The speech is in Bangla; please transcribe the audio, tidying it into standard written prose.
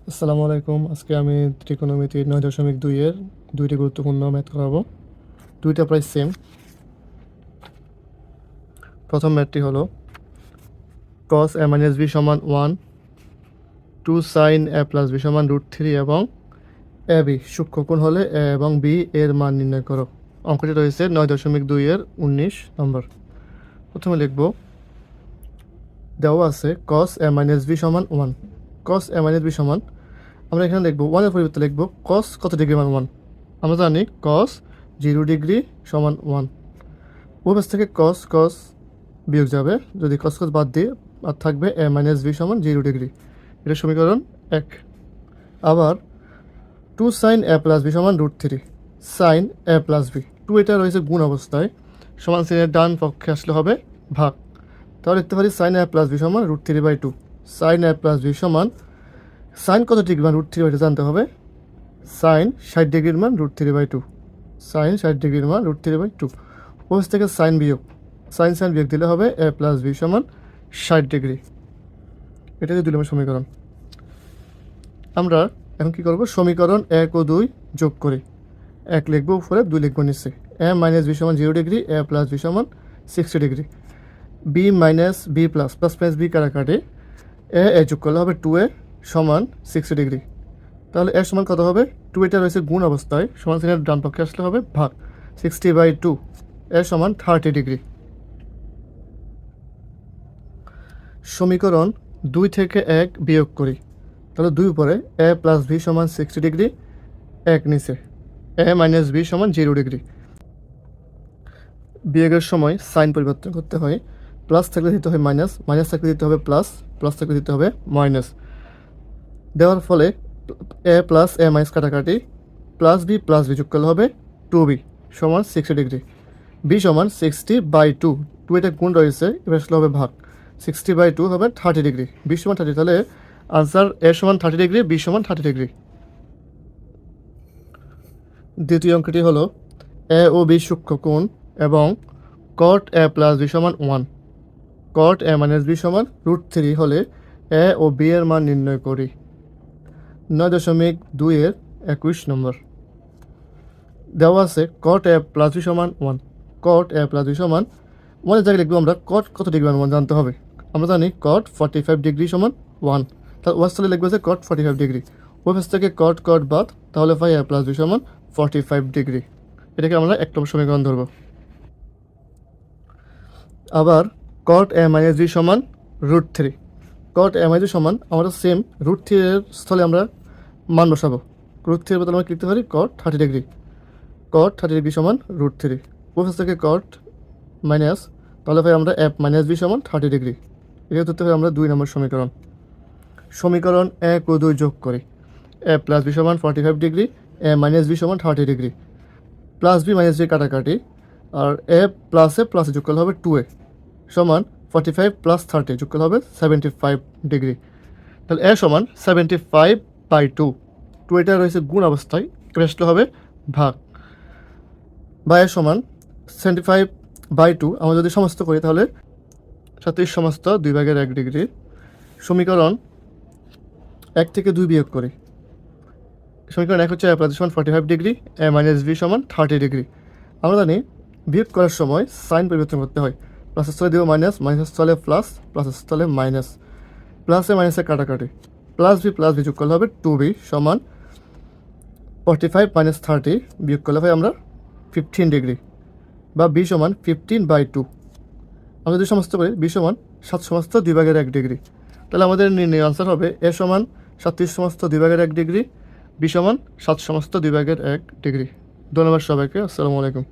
আসসালামু আলাইকুম। আজকে আমি ত্রিকোণমিতির 9.2 এর দুইটি গুরুত্বপূর্ণ ম্যাথ করাবো। দুইটা প্রায় সেম। প্রথম ম্যাথটি হলো cos a minus b সমান 1, 2 sin a plus b সমান √3 এবং ab সূক্ষ্মকোণ হলে a এবং b এর মান নির্ণয় করো। অঙ্কটি রয়েছে 9.2 এর 19 নম্বর। প্রথমে লিখব, দেওয়া আছে cos a minus b সমান 1। cos a minus b সমান, আমরা এখানে লিখব 1 এর পরিবর্তে লিখব cos কত ডিগ্রি মান 1। আমরা জানি cos 0 ডিগ্রি সমান 1। ওই পাশ থেকে cos বিয়োগ যাবে, যদি cos বাদ দিয়ে আর থাকবে a মাইনাস b সমান 0 ডিগ্রি। এটা সমীকরণ 1। আবার 2 sin a প্লাস b সমান √3 sin a প্লাস b। 2 এটা রয়েছে গুণ অবস্থায়, সমান চিহ্নের ডান পক্ষে আসলে হবে ভাগ। তাহলে লিখতে পারি sin a প্লাস b সমান √3/2। sin a প্লাস b সমান, সাইন কত ডিগ্রি মান √3/2 জানতে হবে। সাইন 60 ডিগ্রির মান √3/2। সাইন 60 ডিগ্রির মান √3/2। ওই থেকে সাইন বিয়োগ, সাইন বিয়োগ দিলে হবে a প্লাস b সমান 60 ডিগ্রি। এটা হচ্ছে 2 নম্বর সমীকরণ। আমরা এখন কি করব, সমীকরণ 1 ও 2 যোগ করি। 1 লিখবো উপরে, 2 লিখবো নিচে। a মাইনাস b সমান 0 ডিগ্রি, a প্লাস b সমান 60 degree. b minus b plus plus b কাটাকাটি, a যোগ করলে হবে 2a সমান 60 ডিগ্রি। তাহলে এর সমান কত হবে, 2 এটা রয়েছে গুণ অবস্থায়, সমান চিহ্নের ডান পক্ষে আসলে হবে ভাগ। 60/2 এর সমান 30 ডিগ্রি। সমীকরণ 2 থেকে 1 বিয়োগ করি। তাহলে 2 উপরে, a প্লাস b সমান 60 ডিগ্রি, 1 নিচে a মাইনাস b সমান 0 ডিগ্রি। বিয়োগের সময় সাইন পরিবর্তন করতে হয়, প্লাস থাকলে দিতে হবে মাইনাস, মাইনাস থাকলে দিতে হবে প্লাস, প্লাস থাকলে দিতে হবে মাইনাস। দেওয়ার ফলে a প্লাস a মাইনাস কাটাকাটি, প্লাস b যোগ করলে হবে 2b সমান 60 ডিগ্রি। b সমান 60/2, 2 এটা গুণ রয়েছে, এবার আসলে হবে ভাগ। 60/2 হবে 30 ডিগ্রি, b সমান 30। তাহলে আনসার a সমান 30 ডিগ্রি, b সমান 30 ডিগ্রি। দ্বিতীয় অঙ্কটি হলো a ও b সূক্ষ্মকোণ এবং cot a প্লাস b সমান 1। cot a মাইনাস b সমান √3 হলে a ও b এর মান নির্ণয় করি। 9.2 এর 21 নম্বর। দেওয়া আছে cot a প্লাস b সমান 1। cot a প্লাস b সমান 1 এর জায়গায় লিখবো আমরা cot কত ডিগ্রি মান 1 জানতে হবে। আমরা জানি cot 45 ডিগ্রি সমান 1। তাহলে ওয়াস্তলে লিখবো যে cot 45 ডিগ্রি। ওই পাশ থেকে cot বাদ, তাহলে পাই a প্লাস b সমান 45 ডিগ্রি। এটাকে আমরা 1 নম্বর সমীকরণ ধরবো। আবার cot a মাইনাস b সমান √3। cot a মাইনাস b সমান, আমরা সেম √3 এর স্থলে আমরা মান বসাবো। √3 এর বদলে আমরা লিখতে পারি cot 30 ডিগ্রি। cot 30 ডিগ্রি সমান √3। ওই পাশ থেকে cot মাইনাস, তাহলে ভাই আমরা a মাইনাস b সমান 30 ডিগ্রি। এটা ধরতে হবে আমরা 2 নম্বর সমীকরণ। সমীকরণ 1 ও 2 যোগ করি। a প্লাস b সমান 45 ডিগ্রি, a মাইনাস b সমান 30 degree. Plus b minus b কাটাকাটি, আর a প্লাসে যোগ করলে হবে 2a সমান 45 প্লাস 30 যোগ করলে হবে 75 ডিগ্রি। তাহলে a সমান 75/2। 2 এটা রয়েছে গুণ অবস্থায়, এবার আসলে হবে ভাগ। বা a সমান 75/2 আমরা যদি সমস্ত করি তাহলে 37 সমস্ত 2/1 ডিগ্রি। সমীকরণ 1 থেকে 2 বিয়োগ করি। সমীকরণ 1 হচ্ছে a প্লাস b সমান 45 ডিগ্রি, a মাইনাস b সমান 30 ডিগ্রি। আমরা জানি বিয়োগ করার সময় সাইন পরিবর্তন করতে হয়। প্লাসের স্থলে দেবো মাইনাস, মাইনাসের স্থলে প্লাস, প্লাসের স্থলে মাইনাস। প্লাসে মাইনাসে কাটাকাটি, প্লাস বি যোগ করলে হবে 2b সমান 45 মাইনাস 30 বিয়োগ করলে হয় আমরা 15 ডিগ্রি। বা b সমান 15/2। আমরা যদি সমস্ত করি b সমান 7 সমস্ত 2/1 ডিগ্রি। তাহলে আমাদের নির্ণয় আনসার হবে a সমান 37 সমস্ত 2/1 ডিগ্রি, b সমান 7 সমস্ত 2/1 ডিগ্রি। ধন্যবাদ সবাইকে। আসসালামু আলাইকুম।